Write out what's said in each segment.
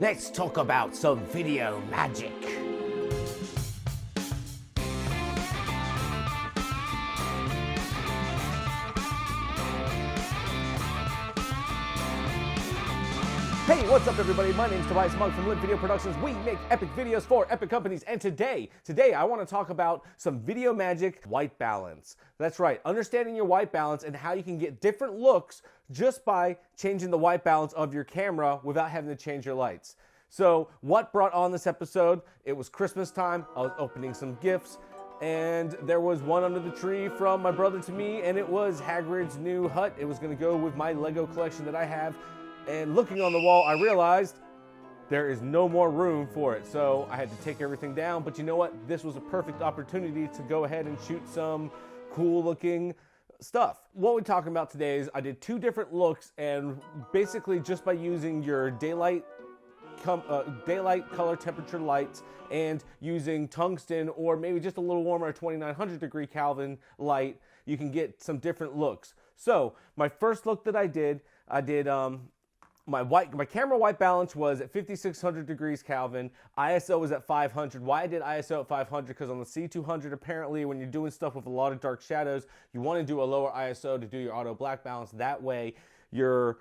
Let's talk about some video magic. Hey, what's up everybody? My name's Tobias Monk from Lit Video Productions. We make epic videos for epic companies, and today I want to talk about some video magic white balance. That's right, understanding your white balance and how you can get different looks just by changing the white balance of your camera without having to change your lights. So what brought on this episode? It was Christmas time, I was opening some gifts, and there was one under the tree from my brother to me, and it was Hagrid's new hut. It was going to go with my Lego collection that I have. And looking on the wall, I realized there is no more room for it. So I had to take everything down. But you know what? This was a perfect opportunity to go ahead and shoot some cool looking stuff. What we're talking about today is I did two different looks, and basically just by using your daylight color temperature lights and using tungsten or maybe just a little warmer 2900 degree Kelvin light, you can get some different looks. So my first look that I did my camera white balance was at 5600 degrees Kelvin. ISO was at 500. Why I did ISO at 500? Because on the C200, apparently, when you're doing stuff with a lot of dark shadows, you want to do a lower ISO to do your auto black balance. That way, your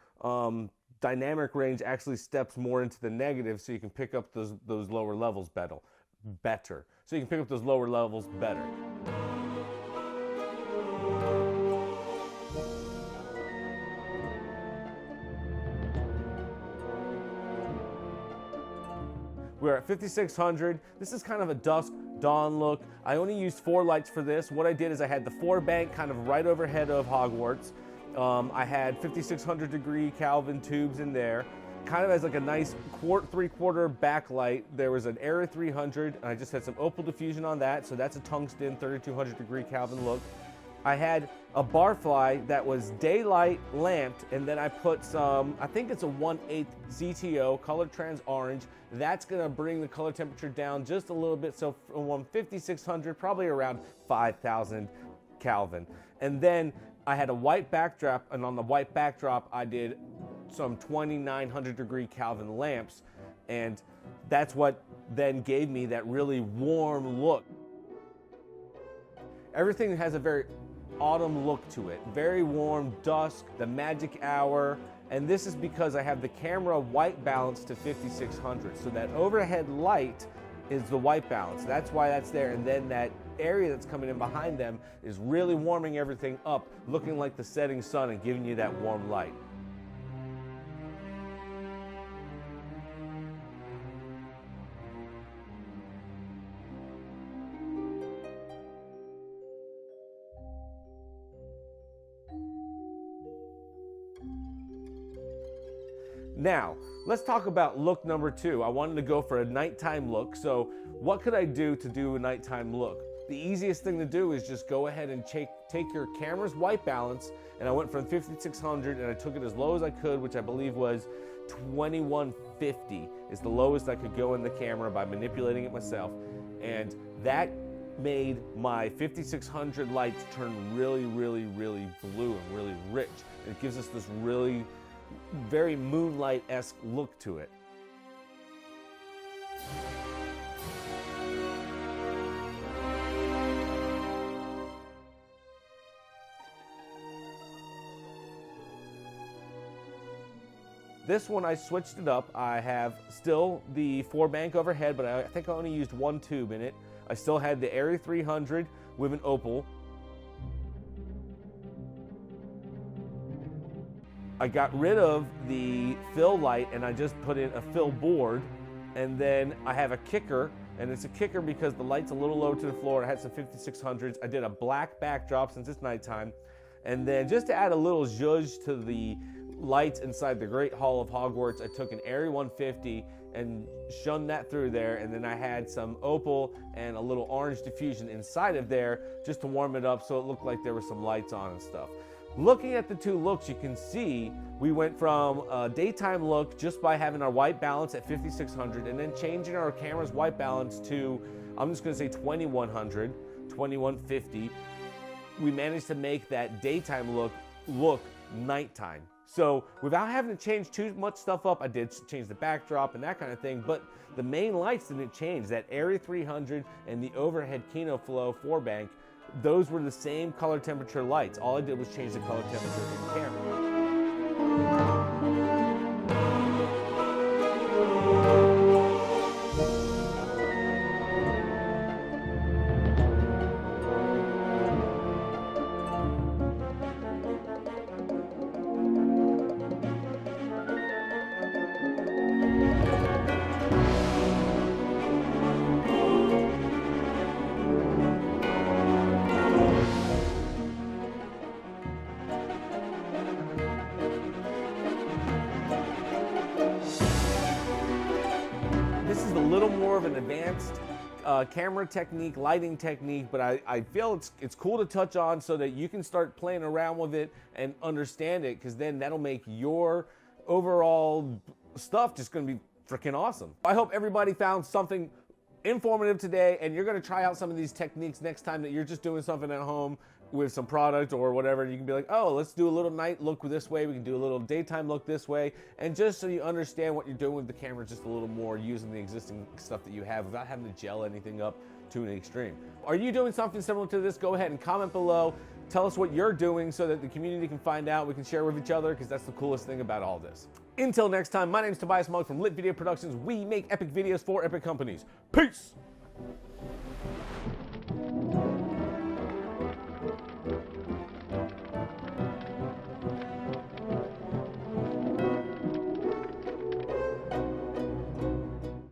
dynamic range actually steps more into the negative, so you can pick up those lower levels better. So you can pick up those lower levels better. We're at 5600. This is kind of a dusk dawn look. I only used 4 lights for this. What I did is I had the 4 bank kind of right overhead of Hogwarts. I had 5600 degree Kelvin tubes in there, kind of as like a nice 3/4 backlight. There was an Arri 300, and I just had some opal diffusion on that, so that's a tungsten 3200 degree Kelvin look. I had a BarFly that was daylight lamped, and then I put some, I think it's a 1/8 ZTO color trans orange. That's gonna bring the color temperature down just a little bit, so from 5600, probably around 5000 Kelvin. And then I had a white backdrop, and on the white backdrop, I did some 2900 degree Kelvin lamps, and that's what then gave me that really warm look. Everything has a very autumn look to it, very warm dusk, the magic hour, and this is because I have the camera white balance to 5600, so that overhead light is the white balance. That's why that's there, and then that area that's coming in behind them is really warming everything up, looking like the setting sun and giving you that warm light. Now, let's talk about look number 2. I wanted to go for a nighttime look, so what could I do to do a nighttime look? The easiest thing to do is just go ahead and take your camera's white balance, and I went from 5600 and I took it as low as I could, which I believe was 2150 is the lowest I could go in the camera by manipulating it myself, and that made my 5600 lights turn really, really, really blue and really rich. It gives us this really very moonlight-esque look to it. This one I switched it up. I have still the 4 bank overhead, but I think I only used 1 tube in it. I still had the Arri 300 with an opal. I got rid of the fill light and I just put in a fill board, and then I have a kicker, and it's a kicker because the light's a little low to the floor. I had some 5600s. I did a black backdrop since it's nighttime, and then just to add a little zhuzh to the lights inside the Great Hall of Hogwarts, I took an Arri 150 and shone that through there, and then I had some opal and a little orange diffusion inside of there just to warm it up so it looked like there were some lights on and stuff. Looking at the two looks, you can see we went from a daytime look just by having our white balance at 5600 and then changing our camera's white balance to, I'm just going to say 2100, 2150. We managed to make that daytime look nighttime. So without having to change too much stuff up, I did change the backdrop and that kind of thing, but the main lights didn't change. That Arri 300 and the overhead Kino Flo 4-bank, those were the same color temperature lights. All I did was change the color temperature in camera. This is a little more of an advanced camera technique, lighting technique, but I feel it's cool to touch on so that you can start playing around with it and understand it, because then that'll make your overall stuff just gonna be freaking awesome. I hope everybody found something informative today, and you're gonna try out some of these techniques next time that you're just doing something at home with some product or whatever. You can be like, oh, let's do a little night look this way, we can do a little daytime look this way, and just so you understand what you're doing with the camera just a little more, using the existing stuff that you have without having to gel anything up to an extreme. Are you doing something similar to this? Go ahead and comment below. Tell us what you're doing so that the community can find out, we can share with each other, because that's the coolest thing about all this. Until next time, my name is Tobias Mugg from Lit Video Productions. We make epic videos for epic companies. Peace!